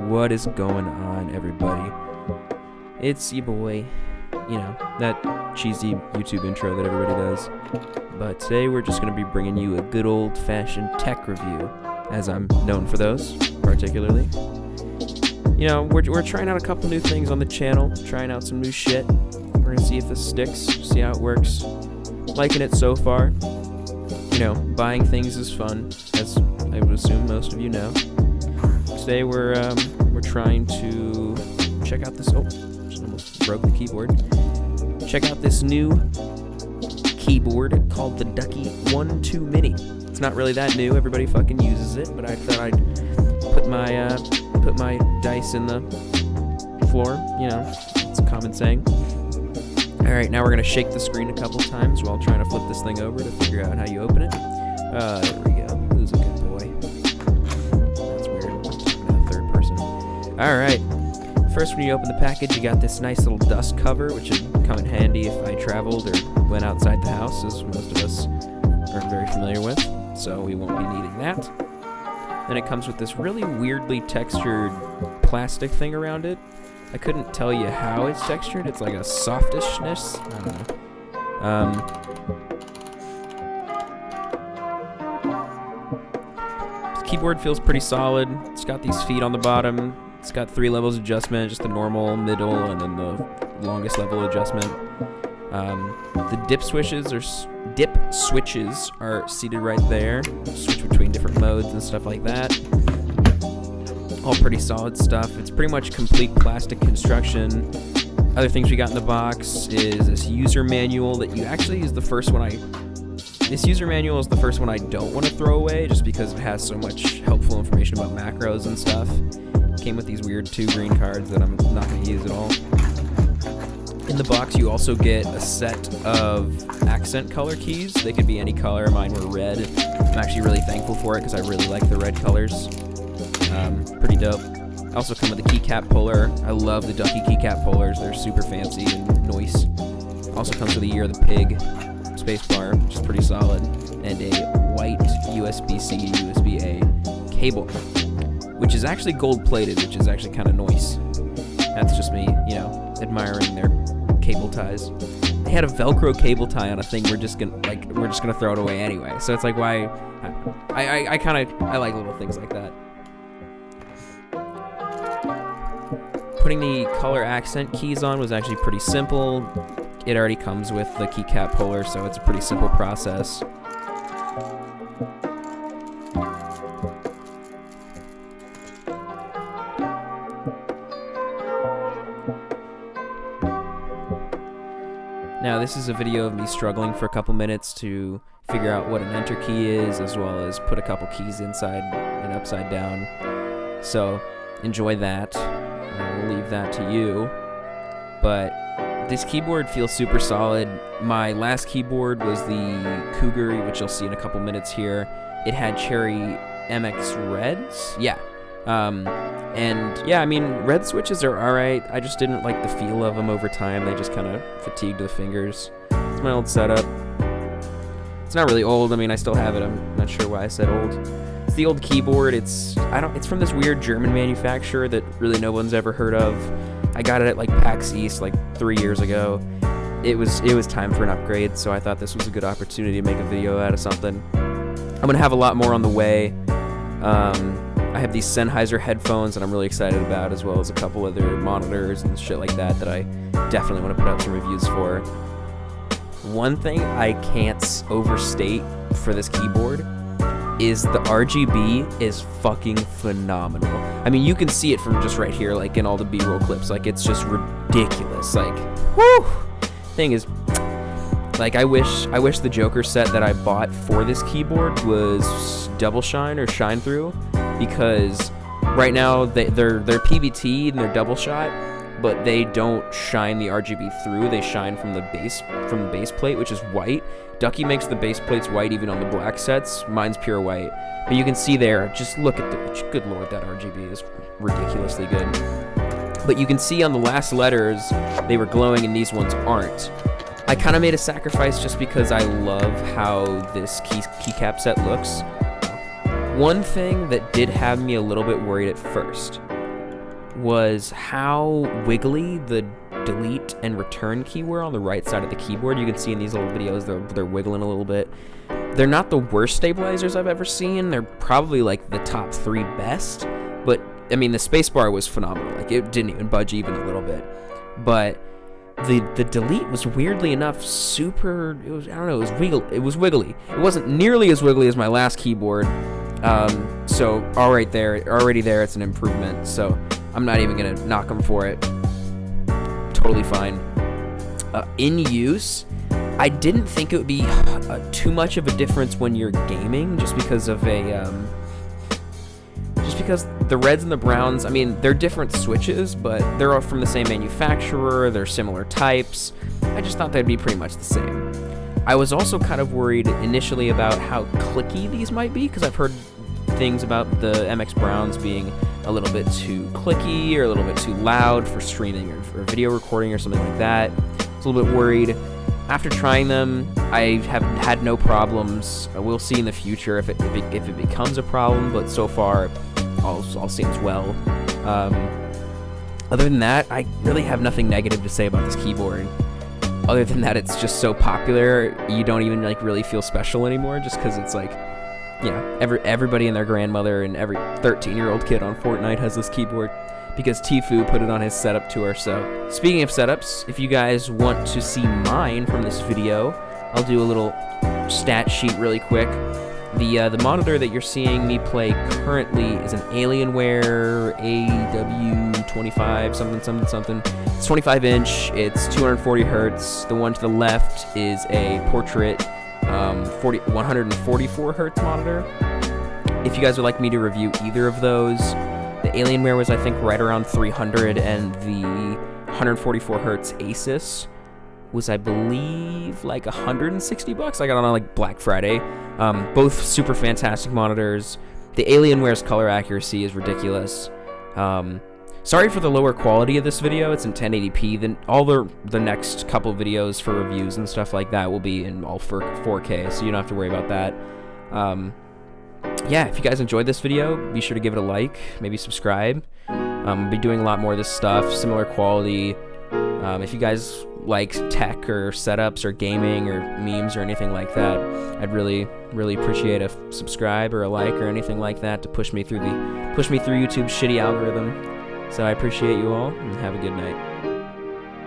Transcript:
What is going on, everybody? It's your boy, that cheesy YouTube intro that everybody does. But today we're just going to be bringing you a good old-fashioned tech review, as I'm known for those, particularly. We're trying out a couple new things on the channel, trying out some new shit. We're going to see if this sticks, see how it works. Liking it so far. Buying things is fun, as I would assume most of you know. Today we're trying to check out this. Oh, just almost broke the keyboard. Check out this new keyboard called the Ducky 1-2 Mini. It's not really that new. Everybody fucking uses it, but I thought I'd put my dice in the floor. It's a common saying. All right, now we're gonna shake the screen a couple times while trying to flip this thing over to figure out how you open it. There we go. Who's a good boy? That's weird. I'm talking to the third person. All right. First, when you open the package, you got this nice little dust cover, which would come in handy if I traveled or went outside the house, as most of us are very familiar with. So we won't be needing that. Then it comes with this really weirdly textured plastic thing around it. I couldn't tell you how it's textured. It's like a softishness. I don't know. The keyboard feels pretty solid. It's got these feet on the bottom. It's got 3 levels of adjustment, just the normal, middle, and then the longest level adjustment. The dip switches are seated right there. Switch between different modes and stuff like that. All pretty solid stuff. It's pretty much complete plastic construction. Other things we got in the box is this user manual that you actually is the first one This user manual is the first one I don't want to throw away just because it has so much helpful information about macros and stuff. Came with these weird 2 green cards that I'm not going to use at all. In the box you also get a set of accent color keys. They could be any color. Mine were red. I'm actually really thankful for it because I really like the red colors. Pretty dope. I also come with a keycap puller. I love the Ducky keycap pullers. They're super fancy and nice. Also comes with a Year of the Pig spacebar, which is pretty solid, and a white USB-C, USB-A cable, which is actually gold-plated, which is actually kind of nice. That's just me, admiring their cable ties. They had a Velcro cable tie on a thing. We're just gonna throw it away anyway. So it's like, why? I like little things like that. Putting the color accent keys on was actually pretty simple. It already comes with the keycap puller, so it's a pretty simple process. Now, this is a video of me struggling for a couple minutes to figure out what an enter key is, as well as put a couple keys inside and upside down. So, enjoy that. I will leave that to you. But this keyboard feels super solid. My last keyboard was the Cougar, which you'll see in a couple minutes here. It had Cherry MX Reds. Yeah. Red switches are alright. I just didn't like the feel of them over time. They just kind of fatigued the fingers. It's my old setup. It's not really old. I still have it. I'm not sure why I said old. It's the old keyboard. It's from this weird German manufacturer that really no one's ever heard of. I got it at PAX East 3 years ago. It was time for an upgrade, so I thought this was a good opportunity to make a video out of something. I'm gonna have a lot more on the way. I have these Sennheiser headphones that I'm really excited about, as well as a couple other monitors and shit like that I definitely want to put out some reviews for. One thing I can't overstate for this keyboard is the RGB is fucking phenomenal. You can see it from just right here, in all the B-roll clips. It's just ridiculous. Whew! Thing is, I wish the Joker set that I bought for this keyboard was double shine or shine through, because right now they're PBT and they're double shot, but they don't shine the RGB through. They shine from the base plate, which is white. Ducky makes the base plates white even on the black sets. Mine's pure white. But you can see there, just look at good lord, that RGB is ridiculously good. But you can see on the last letters, they were glowing and these ones aren't. I kind of made a sacrifice just because I love how this keycap set looks. One thing that did have me a little bit worried at first was how wiggly the delete and return key were on the right side of the keyboard. You can see in these little videos they're wiggling a little bit. They're not the worst stabilizers I've ever seen. They're probably like the top 3 best, but I mean the spacebar was phenomenal. Like it didn't even budge even a little bit. But the delete was weirdly enough super. It was, I don't know. It was wiggly. It wasn't nearly as wiggly as my last keyboard. So already there, it's an improvement. So I'm not even gonna knock them for it. Totally fine. In use, I didn't think it would be too much of a difference when you're gaming, just because the reds and the browns, I mean, they're different switches, but they're all from the same manufacturer, they're similar types. I just thought they'd be pretty much the same. I was also kind of worried initially about how clicky these might be, because I've heard things about the MX Browns being a little bit too clicky or a little bit too loud for streaming or video recording or something like that. I was a little bit worried. After trying them, I have had no problems. We'll see in the future if it becomes a problem, but so far, all seems well. Other than that, I really have nothing negative to say about this keyboard. Other than that, it's just so popular, you don't even like really feel special anymore, just because it's like, yeah, everybody and their grandmother and every 13-year-old kid on Fortnite has this keyboard, because Tfue put it on his setup tour. So, speaking of setups, if you guys want to see mine from this video, I'll do a little stat sheet really quick. The monitor that you're seeing me play currently is an Alienware AW25 something. It's 25-inch. It's 240 hertz. The one to the left is a portrait 144 hertz monitor. If you guys would like me to review either of those, the Alienware was I think right around 300, and the 144 hertz Asus was, I believe, like $160. I got it on like Black Friday. Both super fantastic monitors. The Alienware's color accuracy is ridiculous. Sorry for the lower quality of this video. It's in 1080p. Then all the next couple videos for reviews and stuff like that will be in all 4K, so you don't have to worry about that. Yeah, if you guys enjoyed this video, be sure to give it a like, maybe subscribe. I'll be doing a lot more of this stuff, similar quality. If you guys like tech or setups or gaming or memes or anything like that, I'd really appreciate a subscribe or a like or anything like that to push me through YouTube's shitty algorithm. So I appreciate you all, and have a good night.